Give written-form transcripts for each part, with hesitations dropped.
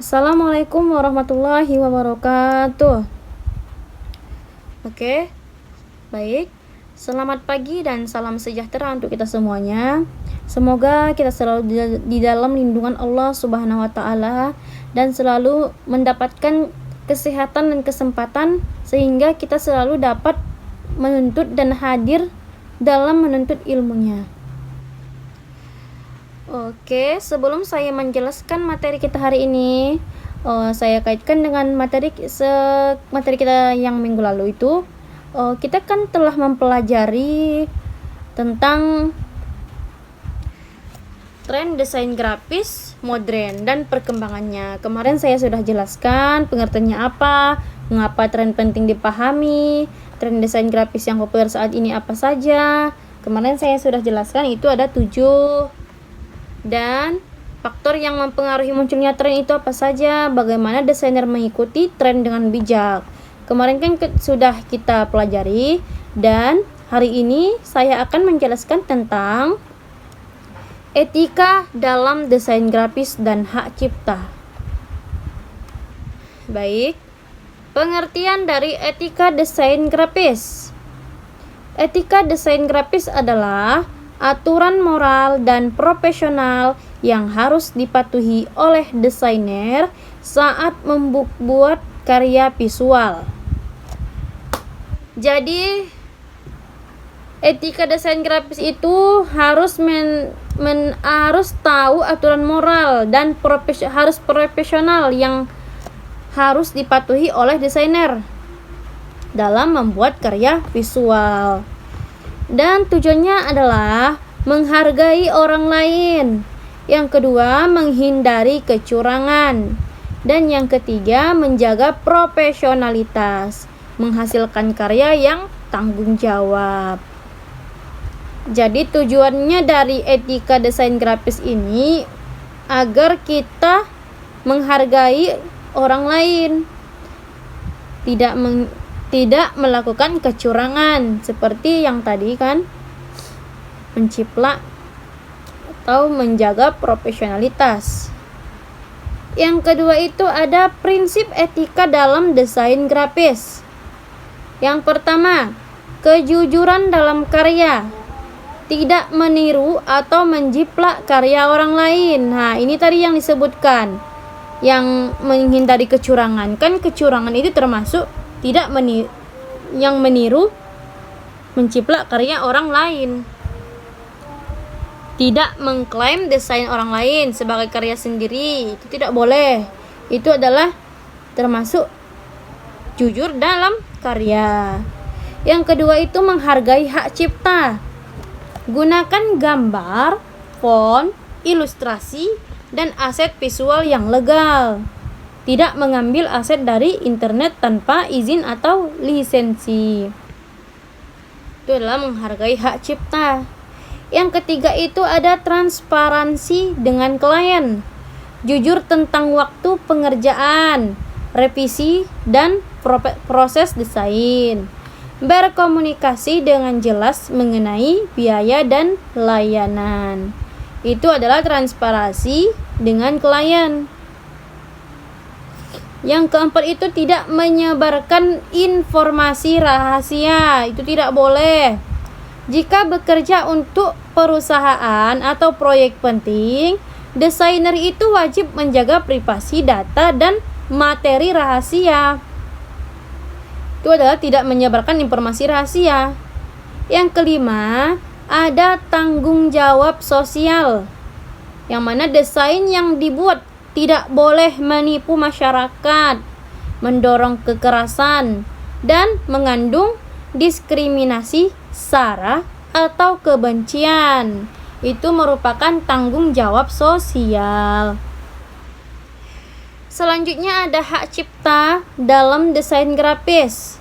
Assalamualaikum warahmatullahi wabarakatuh. Oke, baik. Selamat pagi dan salam sejahtera untuk kita semuanya. Semoga kita selalu di dalam lindungan Allah Subhanahu wa taala dan selalu mendapatkan kesehatan dan kesempatan sehingga kita selalu dapat menuntut dan hadir dalam menuntut ilmunya. Oke, sebelum saya menjelaskan materi kita hari ini, saya kaitkan dengan materi kita yang minggu lalu itu. Kita kan telah mempelajari tentang tren desain grafis modern dan perkembangannya. Kemarin saya sudah jelaskan pengertiannya apa, mengapa tren penting dipahami, tren desain grafis yang populer saat ini apa saja. Kemarin saya sudah jelaskan itu ada 7, dan faktor yang mempengaruhi munculnya tren itu apa saja, bagaimana desainer mengikuti tren dengan bijak. Kemarin kan sudah kita pelajari, dan hari ini saya akan menjelaskan tentang etika dalam desain grafis dan hak cipta. Baik, pengertian dari etika desain grafis. Etika desain grafis adalah aturan moral dan profesional yang harus dipatuhi oleh desainer saat membuat karya visual. Jadi etika desain grafis itu harus harus tahu aturan moral dan harus profesional yang harus dipatuhi oleh desainer dalam membuat karya visual. Dan tujuannya adalah menghargai orang lain. Yang kedua, menghindari kecurangan. Dan yang ketiga, menjaga profesionalitas, menghasilkan karya yang tanggung jawab. Jadi tujuannya dari etika desain grafis ini agar kita menghargai orang lain, tidak melakukan kecurangan seperti yang tadi kan, menciplak atau menjaga profesionalitas. Yang kedua itu ada prinsip etika dalam desain grafis. Yang pertama, kejujuran dalam karya, tidak meniru atau menjiplak karya orang lain. Nah, ini tadi yang disebutkan, yang menghindari kecurangan. Kan kecurangan itu termasuk yang meniru, menciplak karya orang lain. Tidak mengklaim desain orang lain sebagai karya sendiri, itu tidak boleh. Itu adalah termasuk jujur dalam karya. Yang kedua itu menghargai hak cipta. Gunakan gambar, font, ilustrasi, dan aset visual yang legal. Tidak mengambil aset dari internet tanpa izin atau lisensi. Itu adalah menghargai hak cipta. Yang ketiga itu ada transparansi dengan klien. Jujur tentang waktu pengerjaan, revisi, dan proses desain. Berkomunikasi dengan jelas mengenai biaya dan layanan. Itu adalah transparansi dengan klien. Yang keempat itu tidak menyebarkan informasi rahasia. Itu tidak boleh. Jika bekerja untuk perusahaan atau proyek penting, desainer itu wajib menjaga privasi data dan materi rahasia. Itu adalah tidak menyebarkan informasi rahasia. Yang kelima, ada tanggung jawab sosial, yang mana desain yang dibuat tidak boleh menipu masyarakat, mendorong kekerasan, dan mengandung diskriminasi sara atau kebencian. Itu merupakan tanggung jawab sosial. Selanjutnya ada hak cipta dalam desain grafis.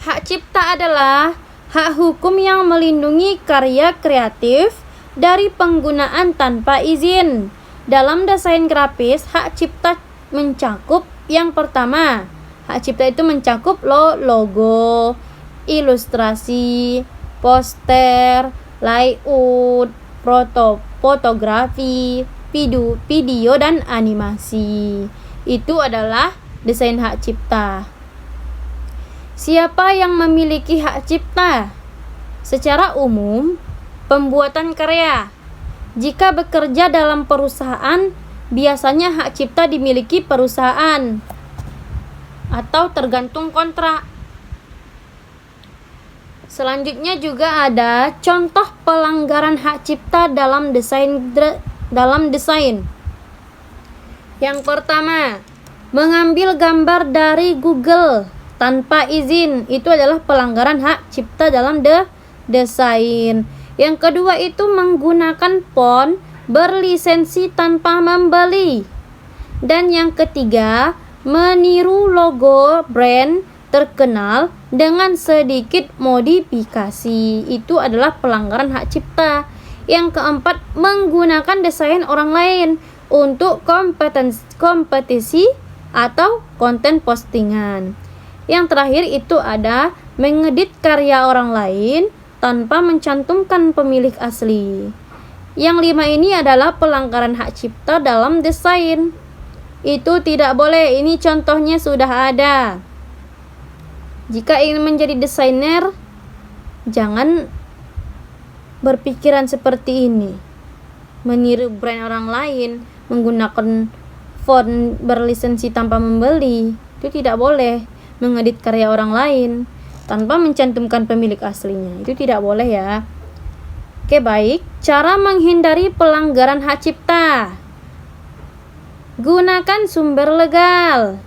Hak cipta adalah hak hukum yang melindungi karya kreatif dari penggunaan tanpa izin. Dalam desain grafis, hak cipta mencakup yang pertama, hak cipta itu mencakup logo, ilustrasi, poster, layout, prototipe, fotografi, video dan animasi. Itu adalah desain hak cipta. Siapa yang memiliki hak cipta? Secara umum, pembuatan karya. Jika bekerja dalam perusahaan, biasanya hak cipta dimiliki perusahaan atau tergantung kontrak. Selanjutnya juga ada contoh pelanggaran hak cipta dalam desain. Yang pertama, mengambil gambar dari Google tanpa izin. Itu adalah pelanggaran hak cipta dalam desain. Yang kedua itu menggunakan font berlisensi tanpa membeli. Dan yang ketiga, meniru logo brand terkenal dengan sedikit modifikasi. Itu adalah pelanggaran hak cipta. Yang keempat, menggunakan desain orang lain untuk kompetisi atau konten postingan. Yang terakhir itu ada mengedit karya orang lain tanpa mencantumkan pemilik asli. Yang 5 ini adalah pelanggaran hak cipta dalam desain. Itu tidak boleh. Ini contohnya sudah ada. Jika ingin menjadi desainer, jangan berpikiran seperti ini. Meniru brand orang lain, menggunakan font berlisensi tanpa membeli, itu tidak boleh. Mengedit karya orang lain tanpa mencantumkan pemilik aslinya, itu tidak boleh ya. Oke, baik. Cara menghindari pelanggaran hak cipta. Gunakan sumber legal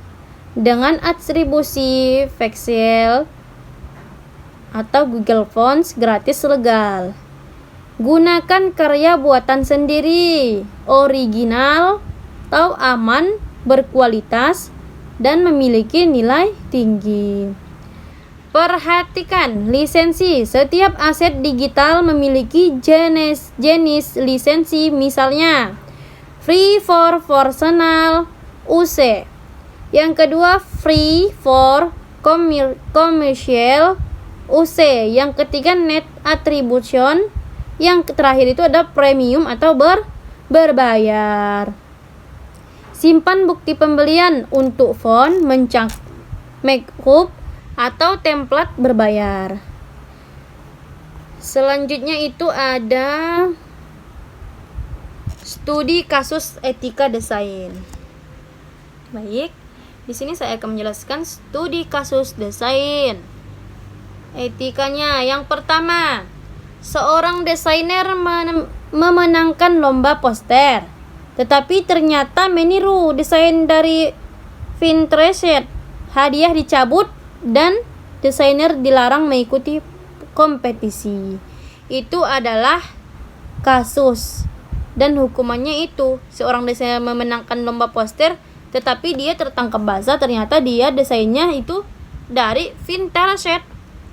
dengan atribusi Excel atau Google Fonts gratis legal. Gunakan karya buatan sendiri, original atau aman, berkualitas, dan memiliki nilai tinggi. Perhatikan lisensi. Setiap aset digital memiliki jenis lisensi, misalnya free for personal use. Yang kedua, free for commercial use. Yang ketiga, net attribution. Yang terakhir itu ada premium atau berbayar. Simpan bukti pembelian untuk font, makeup, atau template berbayar. Selanjutnya itu ada studi kasus etika desain. Baik. Di sini saya akan menjelaskan studi kasus desain. Etikanya, yang pertama, seorang desainer memenangkan lomba poster, tetapi ternyata meniru desain dari Pinterest. Hadiah dicabut dan desainer dilarang mengikuti kompetisi. Itu adalah kasus. Dan hukumannya itu, seorang desainer memenangkan lomba poster, tetapi dia tertangkap basah, ternyata dia desainnya itu dari Pinterest.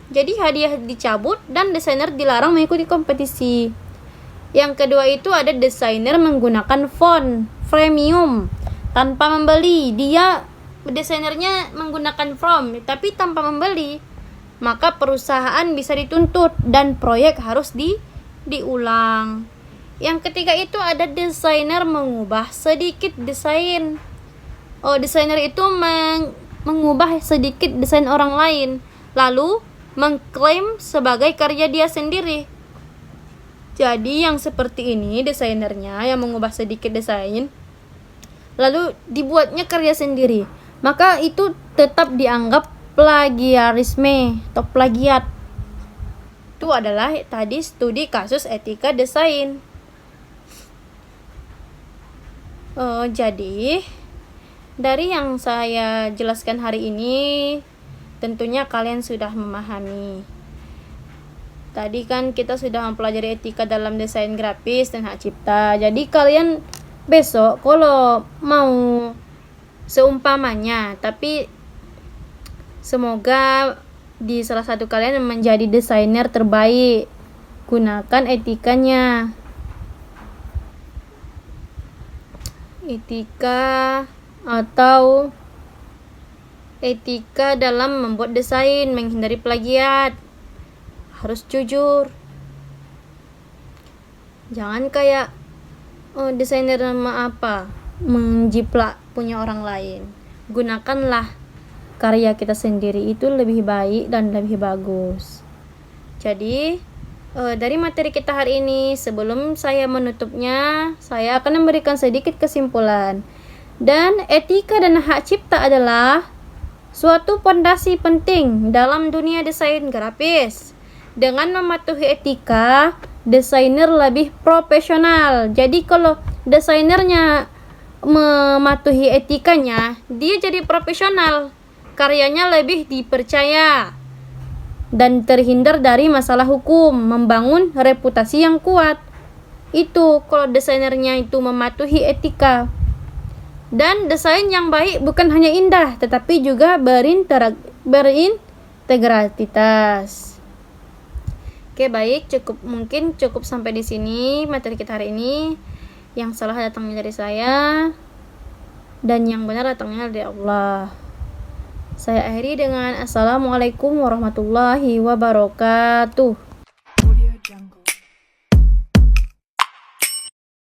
Jadi hadiah dicabut dan desainer dilarang mengikuti kompetisi. Yang kedua itu ada desainer menggunakan font premium tanpa membeli. Dia desainernya menggunakan font tapi tanpa membeli. Maka perusahaan bisa dituntut dan proyek harus diulang. Yang ketiga itu ada desainer mengubah sedikit desain. Desainer itu mengubah sedikit desain orang lain, lalu mengklaim sebagai karya dia sendiri. Jadi yang seperti ini desainernya yang mengubah sedikit desain, lalu dibuatnya karya sendiri, maka itu tetap dianggap plagiarisme atau plagiat. Itu adalah tadi studi kasus etika desain. Jadi dari yang saya jelaskan hari ini, tentunya kalian sudah memahami. Tadi kan kita sudah mempelajari etika dalam desain grafis dan hak cipta. Jadi kalian besok kalau mau seumpamanya, tapi semoga di salah satu kalian menjadi desainer terbaik, gunakan etikanya. Etika atau etika dalam membuat desain, menghindari plagiat, harus jujur. Jangan kayak desainer nama apa menjiplak punya orang lain. Gunakanlah karya kita sendiri, itu lebih baik dan lebih bagus. Jadi dari materi kita hari ini, sebelum saya menutupnya, saya akan memberikan sedikit kesimpulan. Dan etika dan hak cipta adalah suatu pondasi penting dalam dunia desain grafis. Dengan mematuhi etika, desainer lebih profesional. Jadi kalau desainernya mematuhi etikanya, dia jadi profesional. Karyanya lebih dipercaya dan terhindar dari masalah hukum, membangun reputasi yang kuat. Itu kalau desainernya itu mematuhi etika. Dan desain yang baik bukan hanya indah, tetapi juga berintegritas. Oke, baik, mungkin cukup sampai di sini materi kita hari ini. Yang salah datangnya dari saya, dan yang benar datangnya dari Allah. Saya akhiri dengan Assalamualaikum warahmatullahi wabarakatuh.